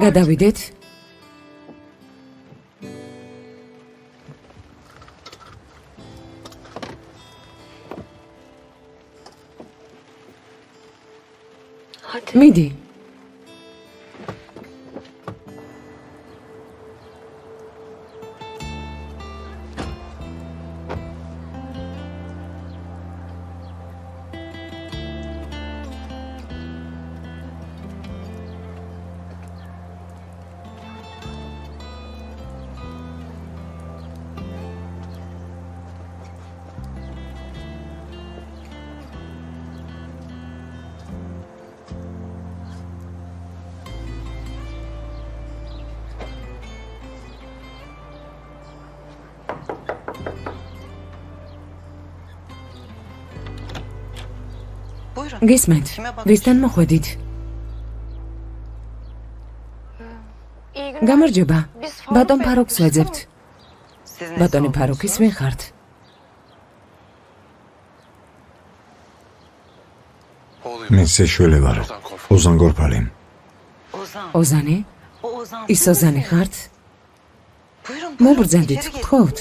გადავიდეთ. მიდი. გისმენთ, ვისთან მოხვედით? გამარჯობა, ბატონ ფაროქს ვეძებთ. ბატონი ფაროქის ვინ ხართ? მისი შვილი ვარ, ოზან გორფალი. ოზანი? ის ოზანი ხართ? მობრძანდით, გთხოვთ.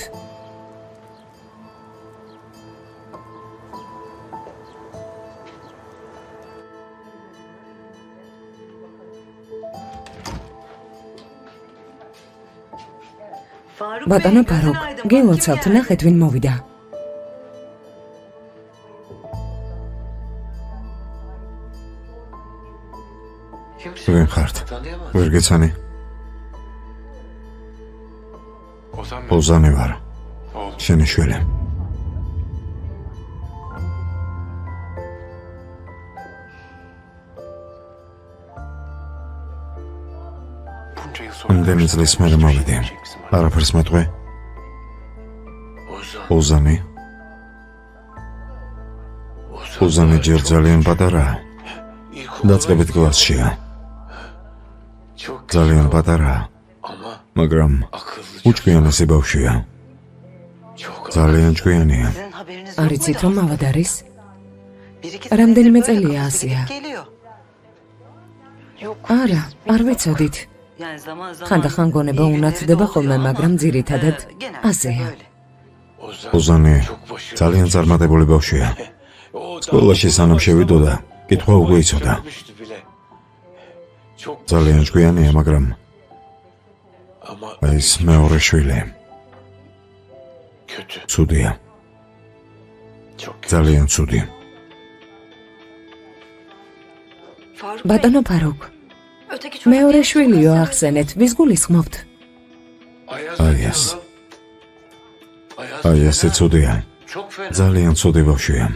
ბატონო ფაროქ, გილოცავთ, ნახეთ ვინ მოვიდა. ვინ ხართ? ვერ გეცანი? ოზანი ვარ, შენი შვილი. იმდენი წლის მერე მოვიდი. არაფერს მეტყვი? ოზანი? ოზანი ჯერ ძალიან პატარაა. დაწყებით კლასშია. ძალიან პატარაა, მაგრამ უჩვიანესი ბავშვია. ძალიან ჭკვიანია. არ იცით რომ ავად არის? რამდენიმე წელია ასია. არა, არ ვიცოდით. ხანდახან გონება უნათდება ხოლმე, მაგრამ ძირითადად ასეა. ოზანი ძალიან წარმატებული ბავშვია. სკოლაში სანამ შევიდოდა, კითხვა უკვე იცოდა. ძალიან ჭკვიანია, მაგრამ ეს მეორე შვილი ცუდია. ძალიან ცუდი. ბატონო ფაროქ, მეორე შვილიო ახსენეთ, ვის გულისხმობთ? აი ესე ცუდია. ძალიან ცუდი ბავშვია.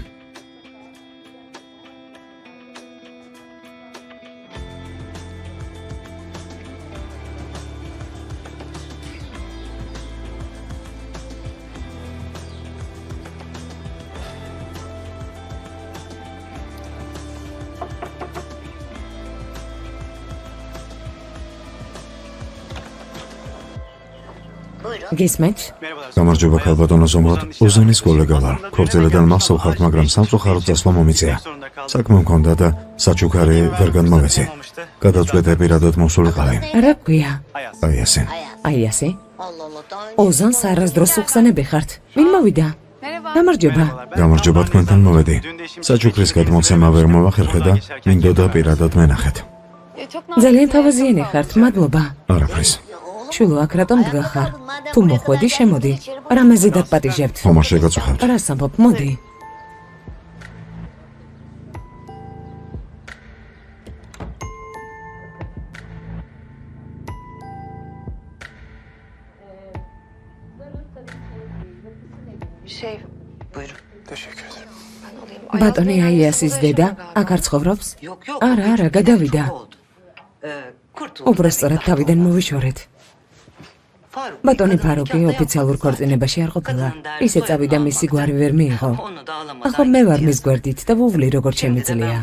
გისმენთ? გამარჯობა ქალბატონო ზომრად, ოზანის კოლეგა ვარ. ქორწილიდან მახსოვხართ, მაგრამ სამწუხაროდ დასვლა მომიწია. საქმე მქონდა და საჩუქარი ვერ განმოვეცი. გადავწყვეტე პირადად მოსულიყავი. რა გქვია? აი ასე. აი ასე? ოზანს არასდროს უხსენები ხართ. ვინ მოვიდა? გამარჯობა. გამარჯობა, თქვენთან მოვედი. საჩუქრის გადმოცემა ვერ მოვახერხე და მინდოდა პირადად მენახეთ. ძალიან თავაზიანი ხართ, მადლობა. არაფრის. შვილო, აქ რატომ დგახარ? თუ მოხვედი, შემოდი. რამეზე დაგპატიჟებთ? ხომ არ შეგაწუხებთ? რა სამბობ, მოდი. ბატონი აიასის დედა აქ არ ცხოვრობს? არა, გადავიდა. უბრალოდ თავიდან მოვიშორეთ. ბატონი ფაროქი ოფიციალურ ქორწინებაში არ ყოფილა. ისე წავიდა, მისი გვარი ვერ მიიღო. ახლა მე ვარ მის გვერდით და ვუვლი როგორც შემიძლია.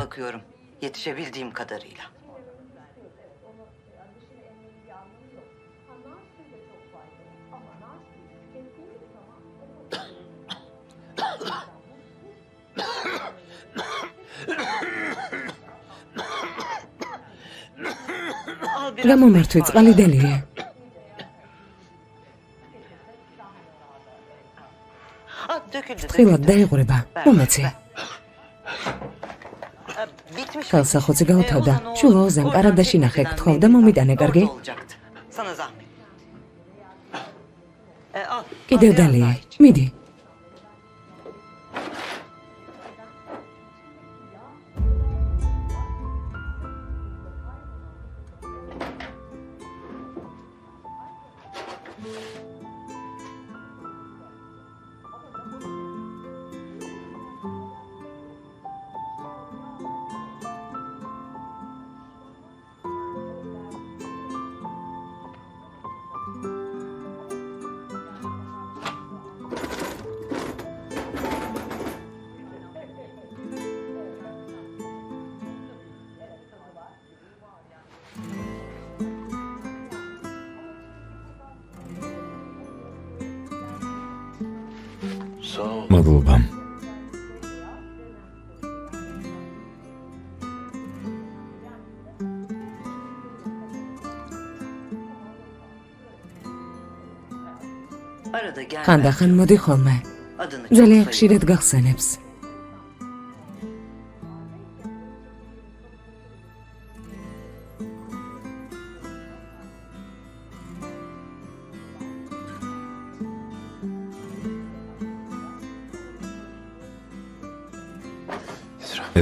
გამომართვი წყალიდელია. Თხილად დაიღვრება, მომეცი. Ხელსახოცი გავთავდა, შუა ოზან კარადაში ნახე გთხოვდა მომიტანე კარგი. კიდევ დალია, მიდი. მადლობა. ხანდახან მოდი ხოლმე. ძალიან ხშირად გახსენებს.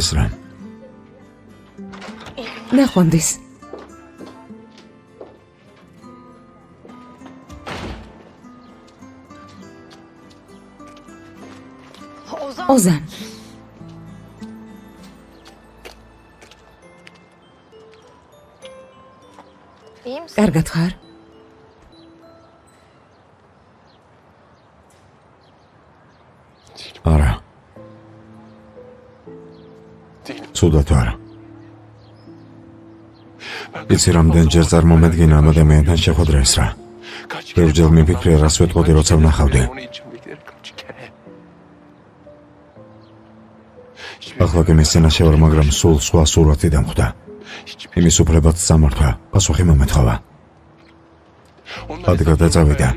ესრა. ნახვამდის. ოზან. კარგად ხარ? არა. ცუდად არა. იცი რამდენჯერ წარმომედგინა ამ ადამიანთან შეხვედრა ესრა. ბევრჯერ მიფიქრე რას ვეტყოდი როცა ვნახავდი. ახლა კი მესცენაში ვარ, მაგრამ სულ სხვა სურათი დამხვდა. იმის უფლებაც სამართვა, პასუხი მომეთხოვა. ადგა დაწავიდა.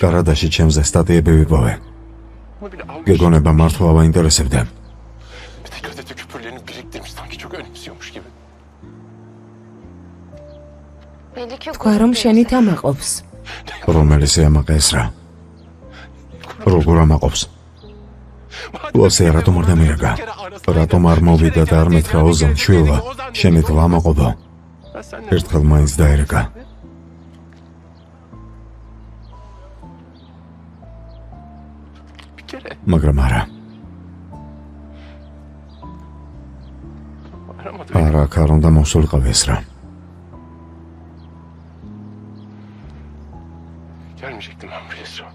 კარადაში ჩემზე სტატიები ვიპოვე. გეგონება მართლა ვაინტერესებდა. თქვა რომ შენი თამაყობს. რომელი სიამაყე ესრა? როგორ ამაყობს? ოსე რატომ არ დამირეკა? რატომ არ მოვიდა და არ მითხრა ოზან შვილა, შენი თვა ამაყობა? ერთხელ მაინც დაერეკა. მაგრამ არა. არა, არ უნდა მოსულიყავი ესრა. Gelmeyecektim ben buraya Esra.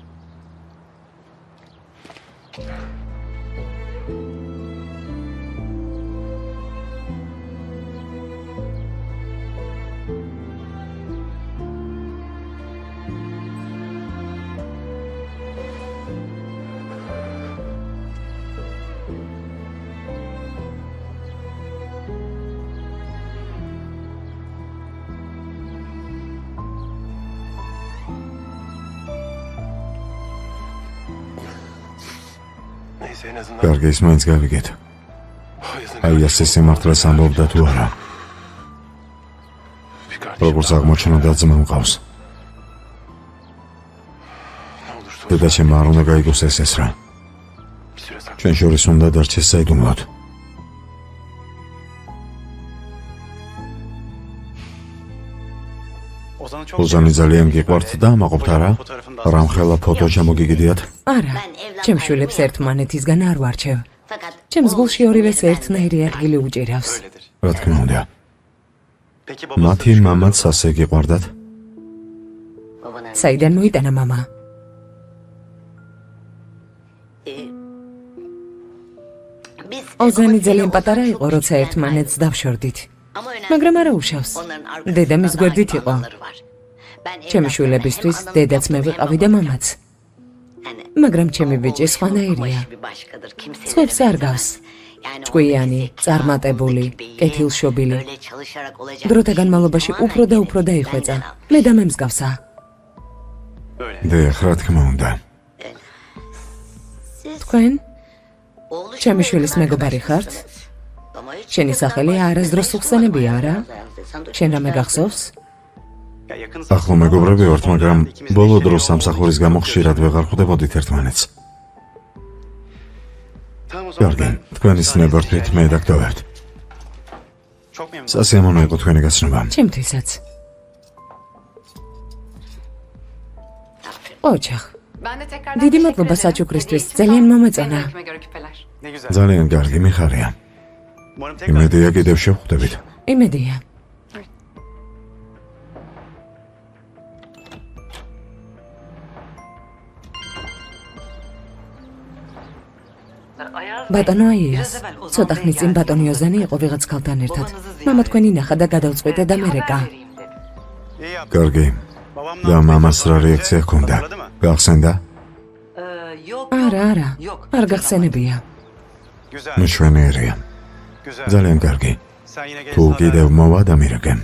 კარგი, ის მაინც გავიგეთ. აი ასე სიმართლეს ამბობდა თუ არა. როგორც აღმოჩნდა ძმა მყავს. დედაჩემ არ უნდა გაიგოს ეს ესრა. ჩვენ შორის უნდა დარჩეს საიდუმლოდ. ოზანი ძალიან გიყვართ და ამაყობთ არა? რამხელა ფოტო შემოგიგიდიათ? არა, ჩემ შვილებს ერთმანეთისგან არ ვარჩევ. ჩემს გულში ორივეს ერთნაირი ადგილი უჭირავს. რა თქმა უნდა. მათი მამაც ასე გიყვარდათ? საიდან მოიტანა მამა? ოზანი ძალიან პატარა იყო, როცა ერთმანეთს დავშორდით. მაგრამ არა უშავს. დედა მის გვერდით იყო. ჩემი შვილებისთვის დედაც მე ვიყავი და მამაც. მაგრამ ჩემი ბიჭი სხვანაირია. სხვებს არ გავს. ჭკვიანი, წარმატებული, კეთილშობილი. დროთა განმავლობაში უფრო და უფრო დაიხვეწა. მე და მე მსგავსა. დიახ, რა თქმა უნდა. თქვენ? ჩემი შვილის მეგობარი ხართ? შენი სახელი არასდროს უხსენებია, არა? შენ რამე გახსოვს? ახლო მეგობრები ვართ, მაგრამ ბოლო დროს სამსახურის გამო ხშირად ვეღარ ხვდებოდით ერთმანეთს. კარგი, თქვენი ცნებართვით მე დაგტოვებთ. სასიამოვნო იყო თქვენი გაცნობა. ჩემთვისაც. ოჩახ. დიდი მადლობა საჩუქრისთვის, ძალიან მომეწონა. ძალიან კარგი, მიხარია. იმედია კიდევ შევხვდებით. იმედია. ბატონო აიას, ცოტა ხნის წინ ბატონი ოზანი იყო ვიღაც ქალთან ერთად. მამა თქვენი ნახა და გადავწყვიტე და მერეკა. კარგი. და მამას რა რეაქცია ჰქონდა? გახსენდა? არა, არ გახსენებია. მშვენიერია. ძალიან კარგი. თუ კიდევ მოვა დამირეკე.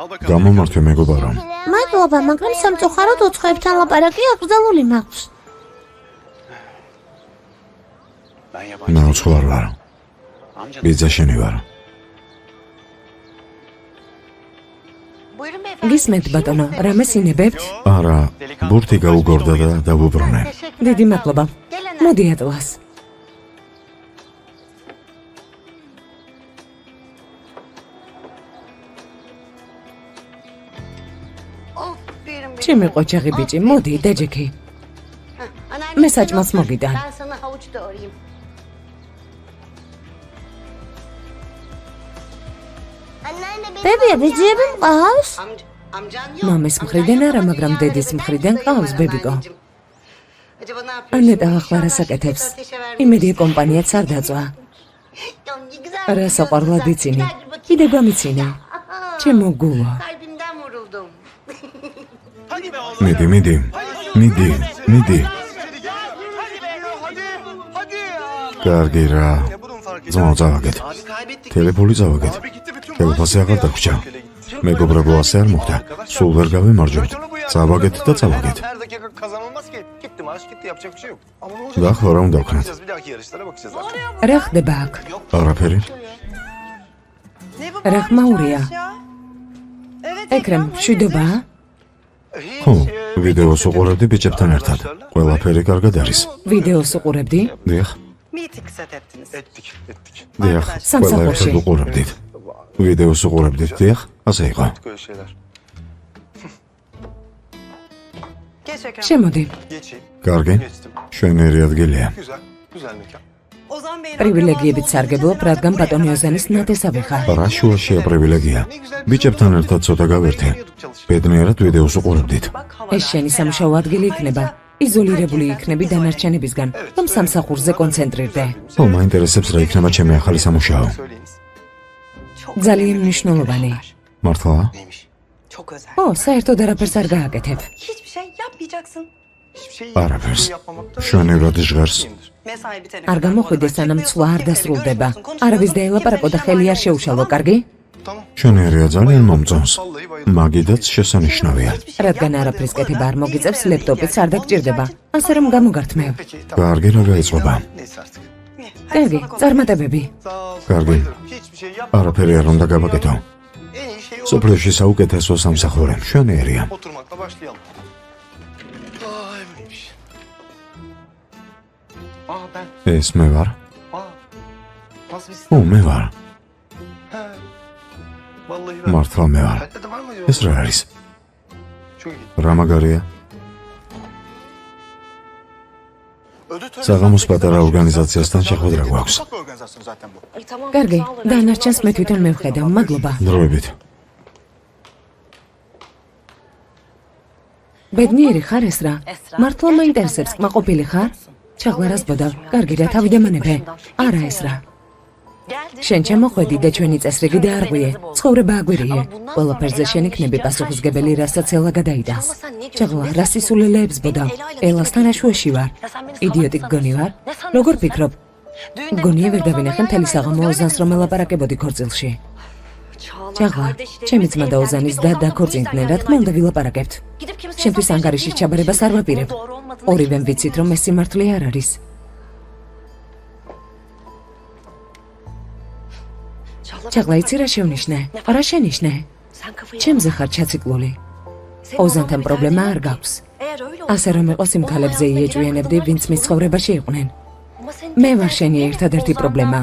გამომართვე მეგობარო. მადლობა, მაგრამ სამწუხაროდ უცხოებთან ლაპარაკი აკრძალული მაქვს. მე უცხოარ ვარ. ბიძა შენი ვარ. გისმენთ ბატონო, რამე სინებებთ? არა, ბურთი გაუგორდა და დავუბრუნე. დიდი მადლობა. მოდი ატლას. ჩემი ყოჩაღი ბიჭი, მოდი, დაჯექი. მე საჭმელს მოგიდან. ბებია, ბიძიები მყავს? მამის მხრიდან არა, მაგრამ დედის მხრიდან ყავს ბებიკო. ანეტა ახლა რას აკეთებს? იმედია კომპანიაც არ დაწვა. რა საყვარლად იცინი? კიდე გამიცინე. ჩემო გულო. მიდი. კარგი რა. ძმაო წავაგეთ. ტელეფონი წავაგეთ. ტელეფონი აღარ დაგვრჩა. მეგობრებო ასე არ მოხდა. სულ ვერ გავემარჯვეთ. წავაგეთ და წავაგეთ. და ხო რა უნდა ვქნათ? რა ხდება აქ? არაფერი. რა ხმაურია? ეკრემ, მშვიდობაა? ხო, ვიდეოს უყურებდი ბიჭებთან ერთად. ყველაფერი კარგად არის. ვიდეოს უყურებდი? დიახ. Ettik. დიახ, სამსახურში. ყველაფერს უყურებდით. ვიდეოს უყურებდით, დიახ, ასე იყო. Böyle şeyler. შემოდი. კარგი, შვენიერი ადგილია. Güzel mekan. პრივილეგიებით სარგებლობ, რადგან ბატონი ოზანის ნათესავი ხარ. რა შუაშია პრივილეგია. ბიჭებთან ერთად ცოტა გავერთე. ბედნიერად ვიდეოს უყურებდით. ეს შენი სამუშაო ადგილი იქნება. იზოლირებული იქნები დანარჩენებისგან, რომ სამსახურზე კონცენტრირდე. ო, მაინტერესებს რა იქნება ჩემი ახალი სამუშაო. Söyleyiniz. ძალიან მნიშვნელოვანი. მართლა? Neymiş? Çok özel. ო, საერთოდ არაფერს არ გააკეთებ. Hiçbir şey yapmayacaksın. Hiçbir şey არაფერს. yapmamak da შვენივრად ჟღერს. Mesai bitene არ გამოხვიდეს, სანამ ცვლა არ დასრულდება. არავის დაელაპარაკო და ხელი არ შეუშალო, კარგი? Tamam. შვენიერია ძალიან მომწონს. მაგიდაც შესანიშნავია. რადგან არაფრის კეთება არ მოგიწევს, ლეპტოპიც არ დაგჭირდება. ასე რომ გამოგართმევ. Peki კარგი რა გაიწყობა. Neyse artık. კარგი, წარმატებები. Sağ ol. Კარგი. Hiçbir şey yapma. არაფერი არ უნდა გავაკეთო. En iyi şey o. სოფლიოში საუკეთესო სამსახური. შვენიერია. Oturmakla başlayalım. Ay buymuş. Ben. ეს მე ვარ. Nasıl bir ო, მე ვარ. He. Vallahi ben. მართლა მე ვარ. Bende de var mı acaba? ეს რა არის? Çok iyi. რა მაგარია? Ödül töreni საღამოს zaten პატარა güzel. ორგანიზაციასთან შეხვედრა გვაქვს. Ufak bir organizasyon zaten bu. კარგი, დანარჩენს მე თვითონ მევხედავ, მადლობა. დროებით. ბედნიერი ხარ ეს რა? მართლა მაინტერესებს, კმაყოფილი ხარ? ჩაღლარას ბოდავ. კარგი რა, თავი დამანებე. არა ეს რა. შენ ჩამოხვედი და ჩვენი წესრიგი დაარღვიე. ცხოვრება აგვირიე. ყველაფერზე შენ იქნები პასუხისგებელი, რასაც ელა გადაიდას. ჩაღლა, რა სისულელეებს ბოდა? ელასთან აშუაში ვარ. იდიოტი გგონი ვარ? როგორ ფიქრობ? გგონია ვერ დავინახე მთელი საღამო ოზანს რომ ელაპარაკებოდი ქორწილში. ჩაღლა, ჩემი ძმა და ოზანის და დაქორწინდნენ, რა თქმა უნდა ვილაპარაკებთ. შენთვის ანგარიშის ჩაბარებას არ ვაპირებ. ორივემ ვიცით რომ ეს სიმართლე არ არის. ჩაღლა, იცი რა შევნიშნე? რა შენიშნე? ჩემზე ხარ ჩაციკლული. ოზანთან პრობლემა არ გაქვს. ასე რომ იყოს იმ ქალებზე იეჭვიანებდი, ვინც მის ცხოვრებაში იყვნენ. მე ვარ შენი ერთადერთი პრობლემა.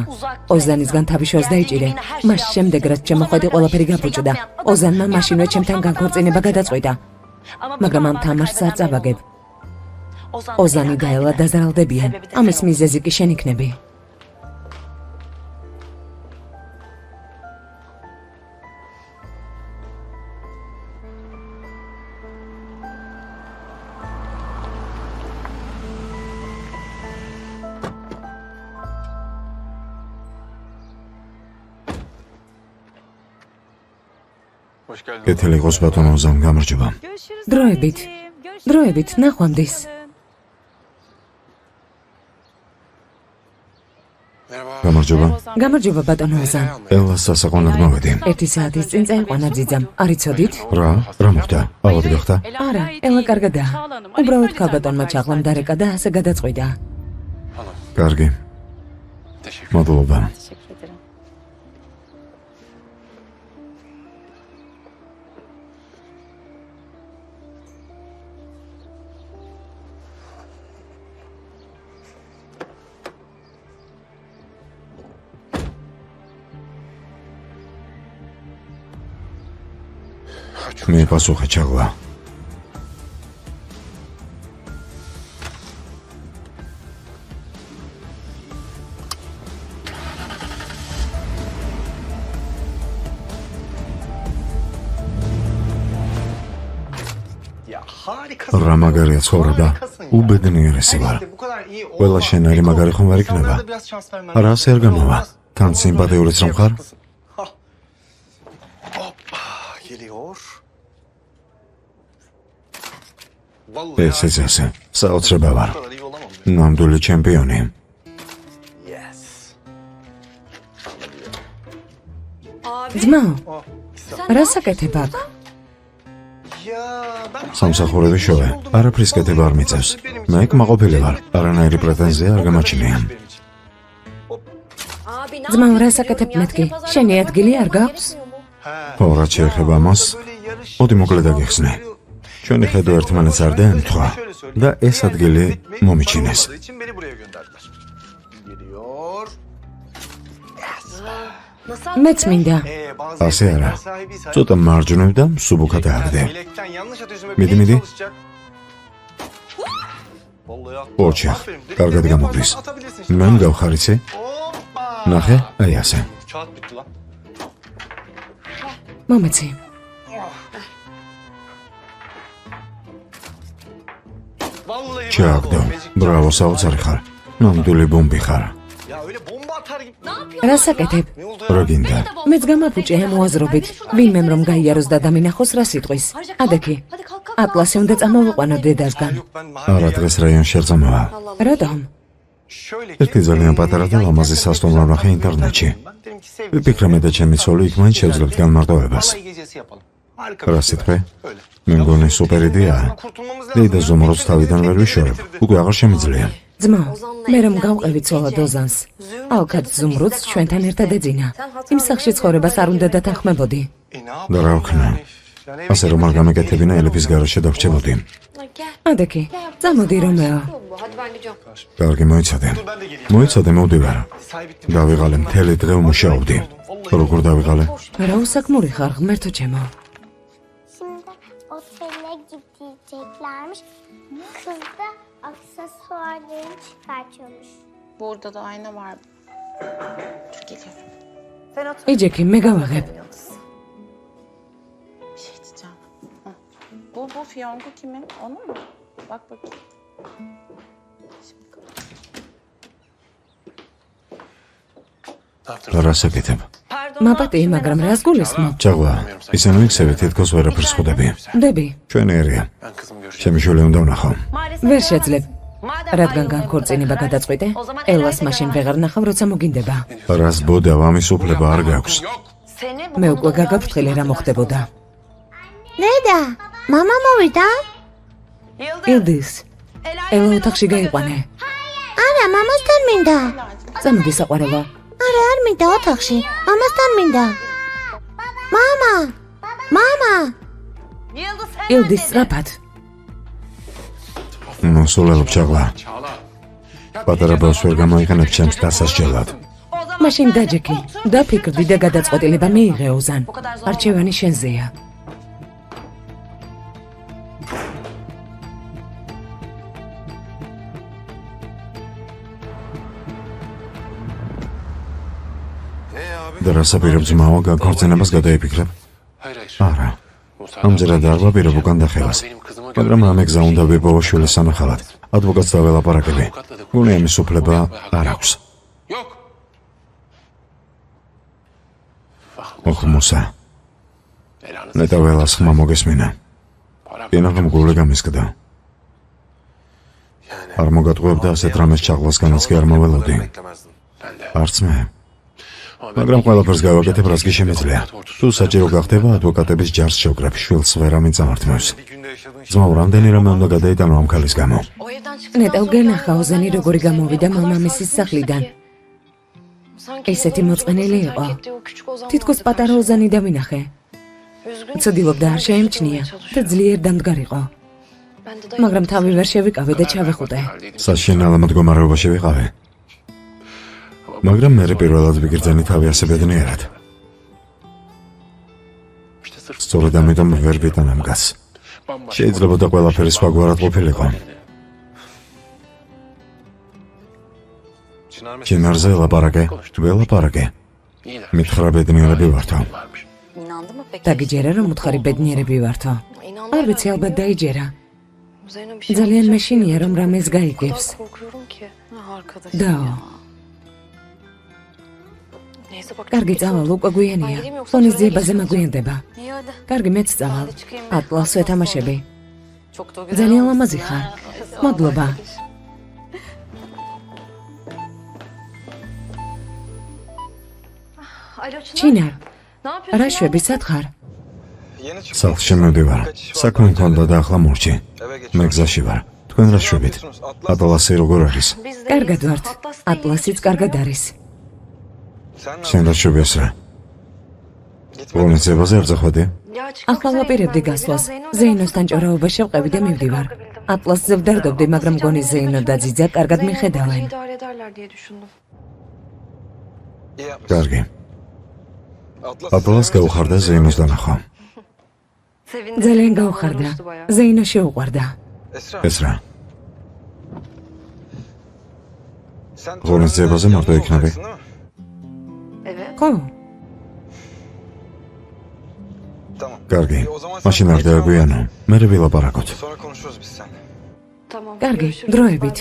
ოზანისგან თავი შორს დაიჭირე. მას შემდეგ რაც შემოხვედი ყველაფერი გაბუჭდა. ოზანმა მაშინვე ჩემთან განქორწინება გადაწყვიტა. მაგრამ ამ თამაშს არ წავაგებ. ოზანი და ელა დაზარალდებიან. ამის მიზეზი კი შენ იქნები. Hoş geldin. კეთილი იყოს ბატონო ოზან, გამარჯობა. დროებით, ნახვამდის. Merhaba. გამარჯობა. გამარჯობა ბატონო ოზან. ელას სასაყვანად მოვედი. 1 საათის წინ წაიყვანა ძიძამ. არ იცოდით? რა მოხდა? ავად გახდა? არა, ელა კარგადაა. უბრალოდ ქალბატონმა ჩაღლამ დარეკა და ასე გადაწყვიტა. კარგი. Teşekkür მადლობა. Teşekkür ederim. მიეპასუხე ჩაღლა. Ya harikasın. რა მაგარია ცხოვრება. უბედნიერესი ვარ. Bu kadar iyi olma. ყველა შენარი მაგარი ხომ არ იქნება? İnsanlara da biraz şans vermen რა lazım. ასე არ გამოვა? თან სიმპათიურიც რომ ხარ? Ha. Hoppa geliyor. Vallahi ესეც ასე. საოცრება ვარ. bu kadar iyi olamam. ნამდვილი ჩემპიონი. Yes. ძმაო, Oh. რა საკეთებ აქ? Ya ben სამსახურები შოვე. არაფრის კეთება არ მიწევს. მე იქ მაყოფილი ვარ. არანაირი პრეტენზია არ გამაჩნია. ძმაო, რა საკეთებ მეთქი? შენი ადგილი არ გაქვს? ხო, რაც შეეხება ამას, მოდი მოკლედ აგიხსნე. ჩვენი ხედო ერთმანეთს არ დაემთხვა და ეს ადგილი მომიჩინეს. için beni buraya gönderdiler. Geliyor. მეც მინდა. Bazı ასე არა. yetenekler sahibiyse ცოტა მარჯვნივ და მსუბუქად ააგდე. bilekten yanlış atıyorsun ve Midi, bileğin midi. çalışacak. Vallahi attı. ოჩახ, Aferin. Dedik კარგად de გამოგდის. yaparsan atabilirsin işte. მე მგავხარიცი? Hoppa. ნახე, აი ასე. Kağıt bitti lan. მომეცი. Vallahi ჩააგდო. Magic ბრავო, საოცარი ხარ. ნამდვილი ბომბი ხარ. Ya öyle bomba atar gibi. რა საკეთებ? Ne oldu ya? რა გინდა? მეც გამაფუჭე მოაზრობით. ვინმემ რომ გაიაროს და დამინახოს რა სიტყვის. ადექი. ატლასი უნდა წამოვიყვანო დედასგან. Yok ben mahalle არა დღეს რაიონში არ წამოვა. რატომ? Şöyle ki. ერთი ძალიან პატარა და ლამაზი სასტუმრო ვნახე ინტერნეტში. Ben dedim ki sevgilim. ვიფიქრე მე და ჩემი ცოლი იქ მაინც შევძლებთ განმარტოვებას. Vallahi gecesi yapalım. Harika. რა bir şey. სიტყვი? Öyle. მე მგონი სუპერ იდეაა. Kurtulmamız lazım. დედა ზომროს თავიდან ვერ ვიშორებ. უკვე აღარ შემიძლია. ძმაო, მე რომ გავყევი ცოლად ოზანს. ალქად ზუმრუც ჩვენთან ერთად ეძინა. იმ სახში ცხოვრებას არ უნდა დათანხმებოდი. Ne და რა ვქნა? Yani ასე რომ არ გამეკეთებინა ელიფის გარშე დავრჩებოდი. ადექი, წამოდი რომეო. Hadi ben gidiyorum. კარგი, მოიცადე. ben de geleyim. მოიცადე, მოვდივარ. Sahibi დავიღალე მთელი დღე ვმუშაობდი. როგორ დავიღალე? რა უსაქმური ხარ, ღმერთო ჩემო. Şimdi otele gideceklermiş. Kız da aksesuarlarını çıkartıyormuş. Burada da ayna var. Dur geliyorum. იჯექი, მე გავაღებ. Bir şey diyeceğim. Hı. Bu fiyonku kimin? Onun mu? Bak bakayım. Şimdi kapat. რას ეკეთებ? მაპატი, მაგრამ რას გულისხმობ? ჭაღლა, ისინი იქცევით თითქოს ვერაფერს ხვდები. დები, ჩვენი ერია. ჩემი შვილი უნდა ვნახო. ვერ შეძლებ. რადგან განქორწინება გადაწყვიტე, ელას მაშინ ვეღარ ნახავ, როცა მოგინდება. რას ბოდავ, ამის უფლება არ გაქვს. მე უკვე გაგაფრთხილე რა მოხდებოდა. დედა, მამა მოვიდა? ილდის, ელა ოთახში გაიყვანე. არა, მამასთან მინდა. წამოდი საყვარელო. არა, არ მინდა ოთახში. მამასთან მინდა. მამა! მამა! ილდის სწრაფად. ნუ სულელობ ჭაღლა. პატარა ბავშვს ვერ გამოიყენებ ჩემს დასასჯელად. მაშინ დაჯექი, დაფიქრდი და გადაწყვეტილება მიიღე ოზან. არჩევანი შენზეა. და რას აპირებ ძმაო, განქორწინებას გადაიფიქრებ? არა. ამჯერად არ ვაპირებ უკან დახევას. მაგრამ ამ ეგზა უნდა ვიპოვო შვილის სანახავად. ადვოკატს დაველაპარაკები. გული ამის უფლება არ აქვს. ოხ მუსა. ნეტა ველას ხმა მოგესმინა. ენაღამ გული გამისკდა. არ მოგატყუებდა ასეთ რამეს ჭაღლასგანაც კი არ მოველოდი. არც მე. მაგრამ ყველაფერს გავაკეთებ, რაც კი შემეძლია. თუ საჭირო გახდება, ადვოკატების ჯარს შევკრებ, შვილს ვერ ამიწამართმევს. ძმაო, რამდენი რამე უნდა გადაიტანო ამ ქალის გამო? ნეტავ გენახა ოზანი როგორი გამოვიდა მამამისის სახლიდან. ესეთი მოწყენილი იყო. თითქოს პატარა ოზანი დავინახე. ცდილობდა არ შეემჩნია და ძლიერ დამდგარიყო. მაგრამ თავი ვერ შევიკავე და ჩავეხუტე. საშინაო მდგომარეობაში ვიყავი. მაგრამ მე პირველად ვიგრძენი თავი ასე ბედნიერად. სწორედ ამიტომ ვერ ვიტან ამ გას. შეიძლება და ყველაფერი სხვაგვარად ყოფილიყო. ჩინარზე ველაპარაკე. მითხრა ბედნიერები ვართო. დაგიჯერა რომ უთხარი ბედნიერები ვართო. არ ვიცი, ალბათ დაიჯერა. ძალიან მეშინია რომ რამეს გაიგებს. დაო. კარგი წავალ, უკვე გვიანია. ღონისძიებაზე მაგვიანდება. კარგი, მეც წავალ. ატლას ვეთამაშები. ძალიან ლამაზი ხარ. მადლობა. ჩინარ, რა შვები, სათხარ? სახლში მივდივარ. საქმე მქონდა და ახლა მორჩი. მე გზაში ვარ. თქვენ რა შვებით? ატლასი როგორ არის? კარგად ვართ. ატლასიც კარგად არის. შენ რა შვებს რა? ღონისძიებაზე არ წახვედი? ახლა ვაპირებდი გასვლას. ზეინოსთან ჭორაობა შევყევი და მივდივარ. ატლასზე ვდარდობდი, მაგრამ გონი ზეინო და ძიძა კარგად მიხედავენ. კარგი. ატლას გაუხარდა ზეინოს დანახვა. ძალიან გაუხარდა. ზეინო შეუყვარდა. ეს რა? ღონისძიებაზე მარტო იქნები? ხო, კარგი. მაშინ არ დავეგვიანო. მე ვილაპარაკოთ. კარგი, დროებით.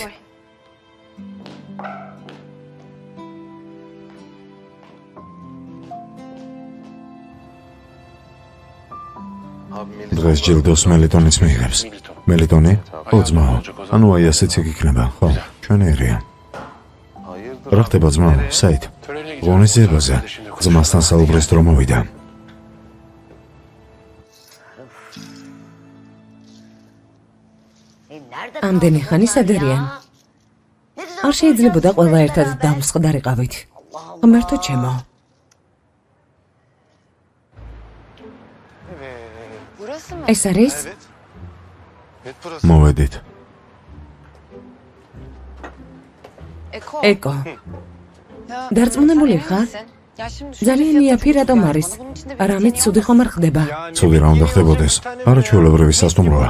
დღეს ჯილდოს მელიტონის მიიღებს. მელიტონი? ო ძმაო. ანუ აი ასეც იქნება, ხო? ჩვენი ერია. რა ხდება ძმაო? საით? ღონისძიებაზე ძმასთან საუბრის დრო მოვიდა. ამდენი ხანი სად არიან? არ შეიძლებოდა ყველა ერთად დავსყდარიყავით. ღმერთო ჩემო. ეს არის? მოვედით. ეკო. დარწმუნებული ხარ? ძალიან იაფი რატომ არის? რამე ცუდი ხომ არ ხდება? ცუდი რა უნდა ხდებოდეს? არაჩვეულებრივი სასტუმროა.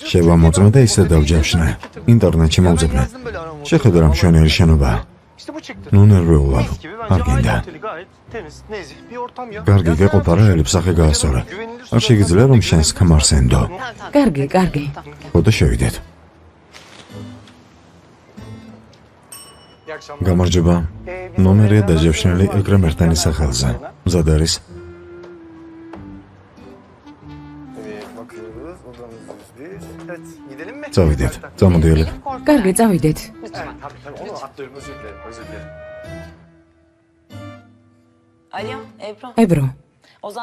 შევამოწმე და ისე დავჯავშნე. ინტერნეტში მოვძებნე. შეხედე რა მშვენიერი შენობაა. ნუ ნერვეულად. არ გინდა. კარგი, გეყოფა რა ელიფსახე გაასწორე. არ შეგიძლია რომ შენს ქმარს ენდო. კარგი, კარგი. ხოდა შევიდეთ. akşamlar. გამარჯობა. ნომერია დაჯავშნილი ეკრემ ერთანის სახელზე. მზად არის? Evet, bakıyoruz. Odamız bir. Evet, gidelim mi? წავიდეთ. წამოდიალებ. კარგი, წავიდეთ. Lütfen. Tabii, onu atlıyorum. Özür dilerim, özür dilerim. Alo, Ebru. ებრო,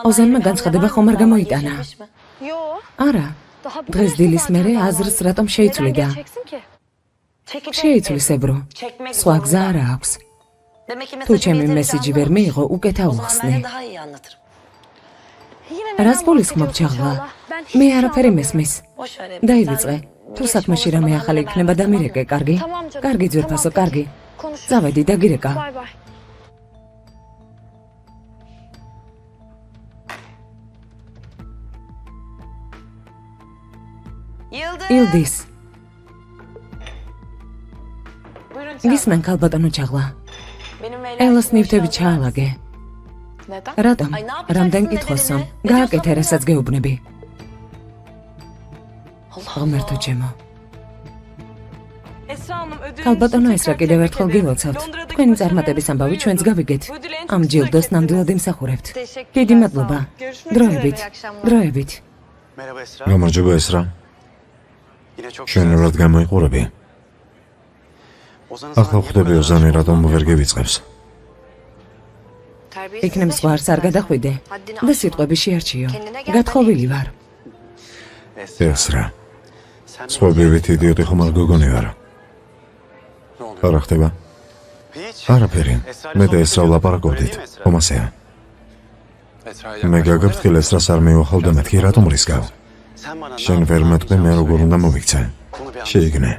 ოზანმა განცხადება ხომ არ გამოიტანა? Yo. არა, Daha დღეს დილის მერე აზრს რატომ შეიცვლიდა? შეიცვლის ებრო. სხვა გზა არ აქვს. თუ ჩემი მესიჯი ვერ მიიღო, უკეთა უხსნი. რას გულისხმობ ჩაღლა? მე არაფერი მესმის. დაივიწყე. თუ საქმეში რამე ახალი იქნება დამირეკე, კარგი? კარგი ძვირფასო, კარგი. წავედი, დაგირეკა. Bay bay. ილდის. Buyurun. გისმენ ქალბატონო ჩაღლა. Benim ელას ნივთები ჩაალაგე. Neden? რატომ? რამდენ კითხოსო? გააკეთე, რასაც გეუბნები. ღმერთო ჩემო. ქალბატონო ესრა კიდევ ერთხელ გილოცავთ. თქვენი წარმატების ამბავი ჩვენც გავიგეთ. ამ ჯილდოს ნამდვილად იმსახურებთ. დიდი მადლობა. დროებით. დროებით. Merhaba Esra. გამარჯობა ესრა. Yine çok შენურად გამოიყურები. Ozan'ı ახლა ხვდები ოზანი რატომ ვერ გევიწყებს. იქნებ ზღვარს არ გადახვიდე და სიტყვები შეარჩიო. გათხოვილი ვარ. ესრა. სხვებივით იდიოტი ხომ არ გოგონი ვარ. არა ხდება? არაფერი. მე და ესრა ვლაპარაკობდით. ხომ ასეა? მე გაგაფრთხილ ესრას არ მივახავ და მეთქი რატომ რისკავ? შენ ვერ მეტყვი მე როგორ უნდა მოვიქცე. შეიგნე.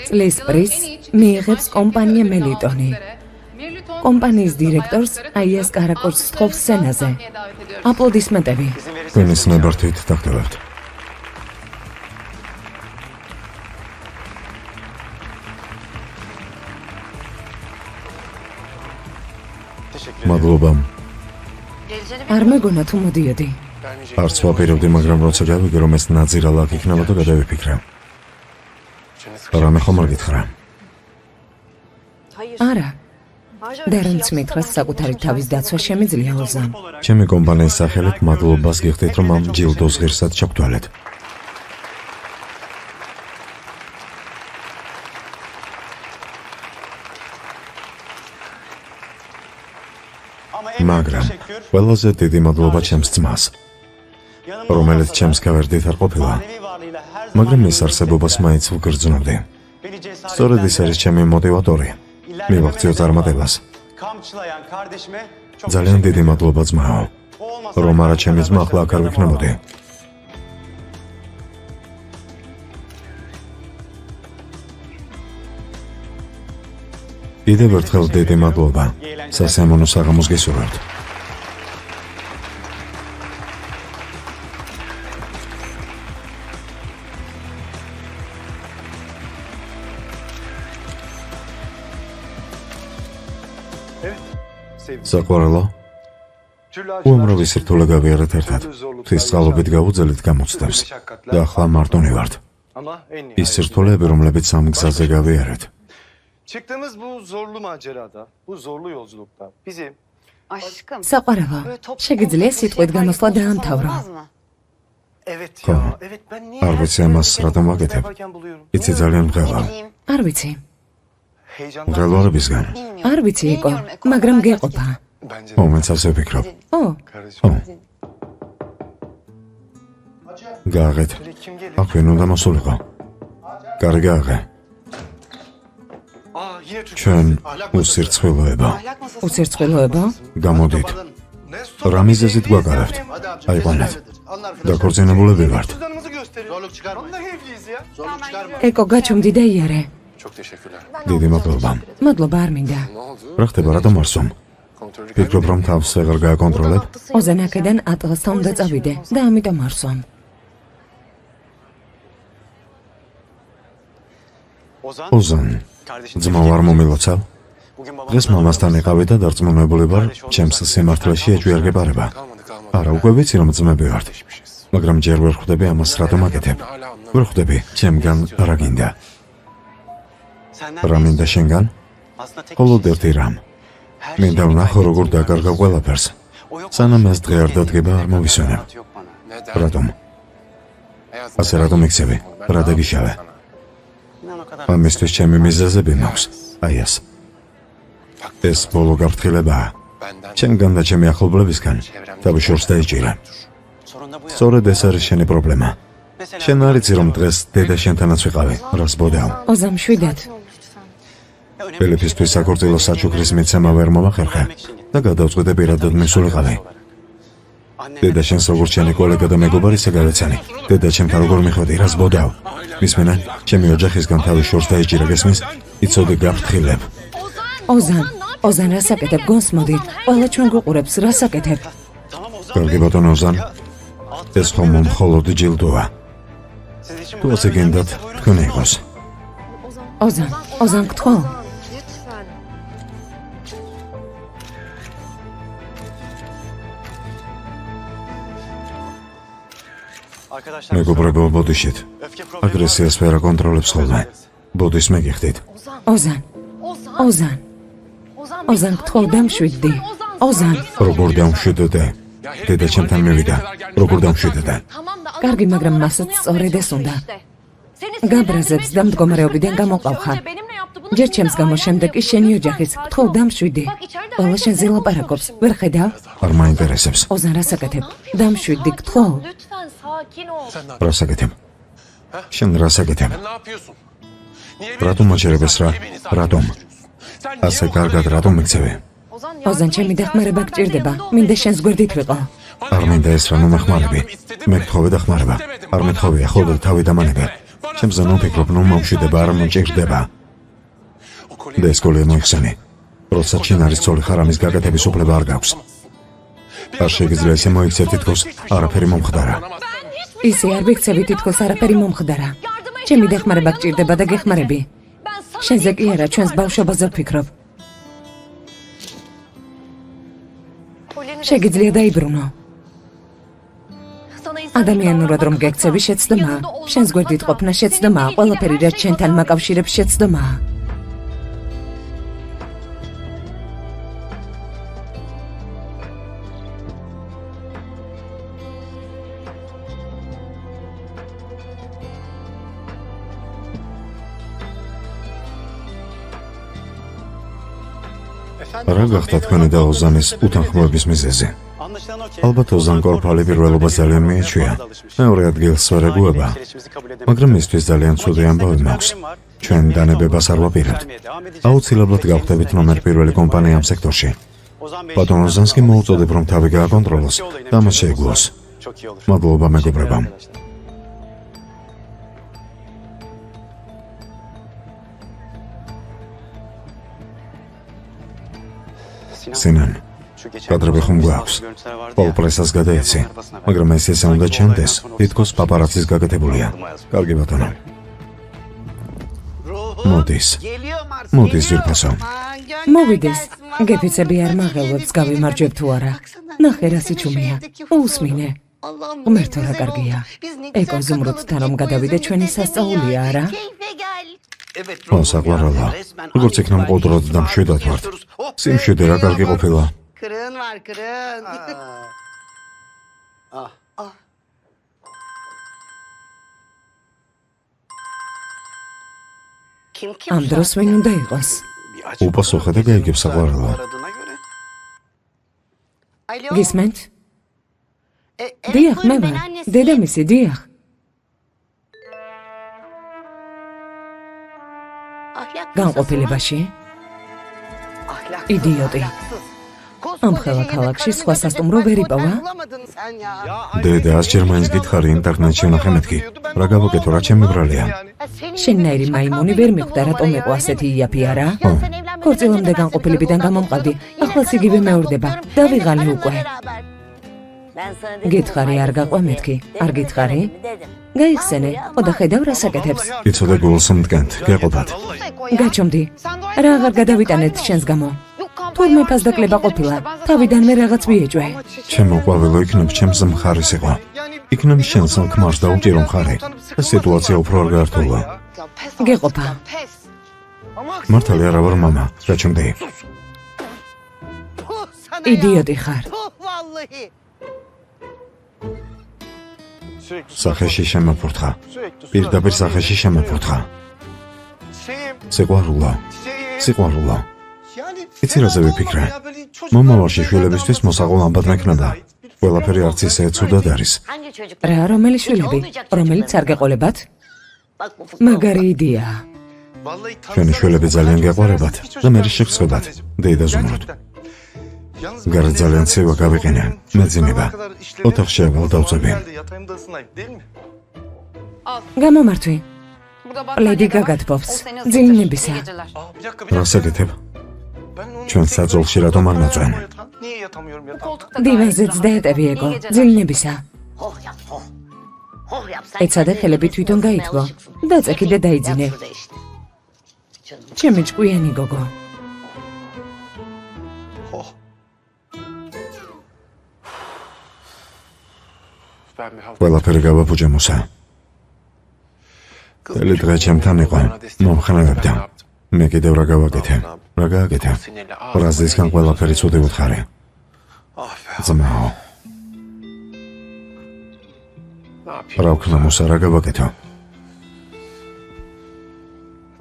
წლის პრიზს მიიღებს კომპანია მელიტონი. კომპანიის დირექტორს აიას კარაკორს სთხოვს სცენაზე. აპლოდისმენტები. თქვენის ნებართვით დაგდებებთ. მადლობა. არ მეგონა თუ მოდიოდი. არც ვაპირებდი, მაგრამ როცა გავიგე რომ ეს ნაძირალა აქ იქნება და გადავიფიქრე. რამე ხომ არ გითხრა? არა. და რამც მითხრას საკუთარი თავის დაცვა შემიძლია ოზამ. ჩემი კომპანიის სახელით მადლობას გიხდით რომ ამ ჯილდოს ღირსად ჩაგთვალეთ. მაგრამ ყველაზე დიდი მადლობა ჩემს ძმას, რომელიც ჩემს გავერდით არ ყოფილა, მაგრამ მის არსებობას მაინც ვგრძნობდი. სწორედ ის არის ჩემი მოტივატორი. მივახციო წარმატებას. ძალიან დიდი მადლობა ძმაო. რომ არა ჩემი ძმა, ახლა აქ არ ვიქნებოდი. კიდევ ერთხელ დიდი მადლობა. სასიამოვნო საღამოს გესურვებთ. Evet. Sevgili. საყვარელო, უამრავი სირთულე გავიარეთ ერთად. ღვთის წყალობით გავუძელით გამოცდებს და ახლა მარტონი ვართ. Ama en ის სირთულეები, რომლებიც ამ გზაზე გავიარეთ. Çıktığımız bu zorlu macerada, bu zorlu yolculukta bizi Aşkım. საყვარელო, შეგიძლია სიტყვით გამოსვლა დაამთავრო. Olmaz mı? evet Tamam. ya, evet ben niye არ ვიცი ამას რატომ ვაკეთებ. yaparken buluyorum. იცი ძალიან მღელა. Bileyim. არ ვიცი. Heyecandan მღელვარებისგან. Bilmiyorum. არ ვიცი იყო, მაგრამ გეყოფა. bence de. მომენტს ასე ვფიქრობ. ო, Kardeşim. გააღეთ. Böyle kim gelir? აქ ვინ უნდა მოსულიყო? კარი გააღე. Aa yine Türk. ჩვენ უსირცხვილოება. Ahlak masası. უსირცხვილოება? გამოდით. რა მიზეზით გვაგარებთ? აიყვანეთ. დაქორწინებულები ვართ. Cüzdanımızı gösterin. Zorluk çıkarmayın. Vallahi evliyiz ya. Zorluk çıkarmayın. ეკო, გაჩუმდი და იარე. Çok teşekkürler. დიდი მადლობა. მადლობა არ მინდა. რა ხდება, რატომ არ სვამ? ფიქრობ რომ თავს ვეღარ გააკონტროლებ? ოზან აქედან ატლასთან უნდა წავიდე და ამიტომ არ სვამ. Ozan, ოზან, kardeşim. ძმა ვარ მომილოცავ? Bugün დღეს მამასთან იყავი და დარწმუნებული ვარ, ჩემს სიმართლეში ეჭვიარგება. არა, უკვე ვიცი რომ ძმები ვართ. მაგრამ ჯერ ვერ ხვდები ამას რატომ აკეთებ. ვერ ხვდები, ჩემგან რა გინდა. რა მინდა შენგან? მხოლოდ ერთი რამ. მინდა ვნახო როგორ დაკარგავ ყველაფერს. სანამ ეს დღე არ დადგება არ მოვისვენებ. რატომ? ასე რატომ იქცევი? რა დაგიშავე? ამისთვის ჩემი მიზეზები მაქვს. აი ეს. ეს ბოლო გაფრთხილებაა. ჩემგან და ჩემი ახლობლებისგან თავი შორს დაიჭირა. სწორედ ეს არის შენი პრობლემა. შენ არ იცი რომ დღეს დედა შენთანაც ვიყავი, რას ბოდავ. ოზა მშვიდად. ფილიპისთვის საქორწილო საჩუქრის მიცემა ვერ მომახერხე და გადავწყვიტე პირადად მისულიყავი. დედა შენს როგორც შენი კოლეგა და მეგობარი ისე გავეცანი. დედა ჩემთან როგორ მიხვედი, რას ბოდავ. მისმენა, ჩემი ოჯახისგან თავი შორს დაიჭირა, გესმის? იცოდე გაფრთხილებ. ოზან რასაკეთებ გონს მოდი. ყველა ჩვენ გვიყურებს რასაკეთებ. კარგი ბატონო ოზან. ეს ხომ მხოლოდ ჯილდოა. თუ ასე გენდათ, თქვენ იყოს. ოზან გთხოვ. მეგობრებო, ბოდიშით. აგრესიას ვერ აკონტროლებს ხოლმე. ბოდის მეგიხდით. ოზან გთხოვ დამშვიდდი. ოზან. როგორ დამშვიდდე? დედა ჩემთან მივიდა. როგორ დამშვიდდე? კარგი, მაგრამ მასაც სწორედ ეს უნდა. გაბრაზებს და მდგომარეობიდან გამოყავხარ. ჯერ ჩემს გამო, შემდეგ კი შენი ოჯახის. გთხოვ დამშვიდი. ყველა შენზე ლაპარაკობს. ვერ ხედავ? არ მაინტერესებს. ოზან რასაკეთებ? დამშვიდი, გთხოვ. რასაკეთებ? შენ რასაკეთებ? რატომ აჭერებს რა? რატომ? ასე კარგად რატომ მიქცევი? ოზან, ჩემი დახმარება გჭირდება. მინდა შენს გვერდით ვიყო. არ მინდა ეს რა მომახმარები. მე გთხოვე დახმარება. არ მეთხოვია, ხოლმე თავი დამანებე. ჩემზე მომფიქრობ, რომ მომშვიდება არ მომჭირდება. და ეს კოლე მოიხსენე. როცა ჩინარის ცოლი ხარ, ამის გაკეთების უფლება არ გაქვს. არ შეგიძლია ესე მოიქცე თითქოს არაფერი მომხდარა. ისე არ ვიქცევი თითქოს არაფერი მომხდარა. ჩემი დახმარება გჭირდება და გეხმარები. შენზე კი არა, ჩვენს ბავშვობაზე ვფიქრობ. შეგიძლია დაიბრუნო. ადამიანურად რომ გექცევი შეცდომაა. შენს გვერდით ყოფნა შეცდომაა. ყველაფერი რაც შენთან მაკავშირებს შეცდომაა. რა გახდა თქვენი და ოზანის უთანხმოების მიზეზი? ალბათ ოზან კორფალი პირველობას ძალიან მიეჩვია. მეორე ადგილს ვერ ეგუება. მაგრამ მისთვის ძალიან ცუდი ამბავი მაქვს. ჩვენ დანებებას არ ვაპირებთ. აუცილებლად გავხდებით ნომერ პირველი კომპანია ამ სექტორში. ბატონ ოზანს კი მოუწოდებ, რომ თავი გააკონტროლოს და მას შეეგუოს. მადლობა მეგობრებამ. სინან, კადრები ხომ გვაქვს? ყოველ პრესას გადაეცი, მაგრამ ეს ესე უნდა ჩანდეს, თითქოს პაპარაცის გაკეთებულია. კარგი ბატონო. მოდის ძირფასო. მოვიდეს. გეფიცები არ მაღელვებს გავიმარჯვებ თუ არა. ნახე რა სიჩუმეა. უსმინე. ღმერთო რა კარგია. ეკო ზუმრუდთან რომ გადავიდე ჩვენი სასწაულია არა? საყვარალა. როგორც იქნა მყუდროდ და მშვიდად ვართ. სიმშვიდე რა კარგი ყოფილა. Kırığın var kırığın. ამ დროს ვინ უნდა იყოს? უპასუხე და გაიგებ საყვარალა. გისმენთ? დიახ, მე ვარ. დედამისი, დიახ. განყოფილებაში? იდიოტი. ამ ქალაქში სხვა სასტუმრო ვერ იპოვა? დედა, ასჯერ მაინც გითხარი ინტერნეტში ვნახე მეთქი. რა გავაკეთო, რა ჩემი ბრალია? შენნაირი მაიმუნი ვერ მიხვდა, რატომ იყო ასეთი იაფი არა? ქორწილამდე განყოფილებიდან გამომყავდი. ახლაც იგივე მეორდება. დავიღალე უკვე. გითხარი არ გაყვა მეთქი? არ გითხარი? გაიხსენე, ოდა ხედავ რასაკეთებს. იცოდე გულს მდგენთ, გეყოფათ. გაჩომდი. რა აღარ გადავიტანეთ შენს გამო? თურმე ფასდაკლება ყოფილა. თავიდანვე რაღაც ვიეჭვე. ჩემო ყვავილო იქნებ ჩემს მხარეს იყო. იქნებ შენს ქმარს დაუჭირო მხარე. ეს სიტუაცია უფრო არ გაართულა. გეყოფა. მართალი არა ვარ მამა, გაჩვენდი. Puh sana იდიოტი ხარ. Puh vallahi. Sürekli სახეში შემოფურთხა. sürekli პირდაპირ სახეში შემოფურთხა. Şeyim, სიყვარულო, çiçeğim. სიყვარულო. Yani იცი რაზე ვიფიქრე? მომავალში შვილებისთვის მოსაყო ამბად მექნება. ყველაფერი არც ისე ცუდად არის. Hangi çocuk? რა რომელი შვილები, რომელიც არ გეყოლებათ? Bak bu futbol. მაგარი იდეა. ჩვენი შვილები ძალიან გეყვარებათ და მე შეგწყვეტ. დედა ზუმრუთ. გარ ძალიან ცევა გავიყენე. მეძინება. ოთახში ავალ დავწები. გამომართვი. Burada bak. Lady Gaga tpofs. Ძილნებისა. რას ეკეთებ? ჩვენ საძოლში რატომ არ ნაწვენ? Niye yatamıyorum yatağımda? Koltukta დივანზეც დაეტევი ეგო. ძილნებისა. Hoh yap hoh. Hoh yap sen. ეცადე ხელები თვითონ გაითბო. დაწექი და დაიძინე. Burada işte. Canım. ჩემი ჭკვიანი გოგო. Oh. Ben bir hafta ყველაფერი გავაფუჭე მუსა. მთელი დღე ჩემთან იყო. მომხმარებდა. მე კიდევ რა გავაკეთე? რა გააკეთე? ბრაზილისგან ყველაფერი ცუდი უთხარი. Ah be. ძმაო, Ne yapayım? რა ვქნა მუსა რა გავაკეთო?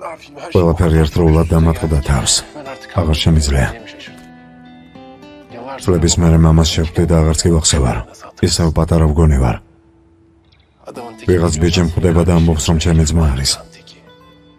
Ne yapayım? Her şey ყველაფერი ერთდროულად დამატყდა თავს. Ben artık აღარ შემიძლია. Yıllardır წლების მერე მამას შევხვდი და აღარც კი ვახსოვარ. ისევ პატარა ვგონი ვარ. adamın teki ვიღაც ბიჭი მხვდება და ამბობს რომ ჩემი ძმა არის.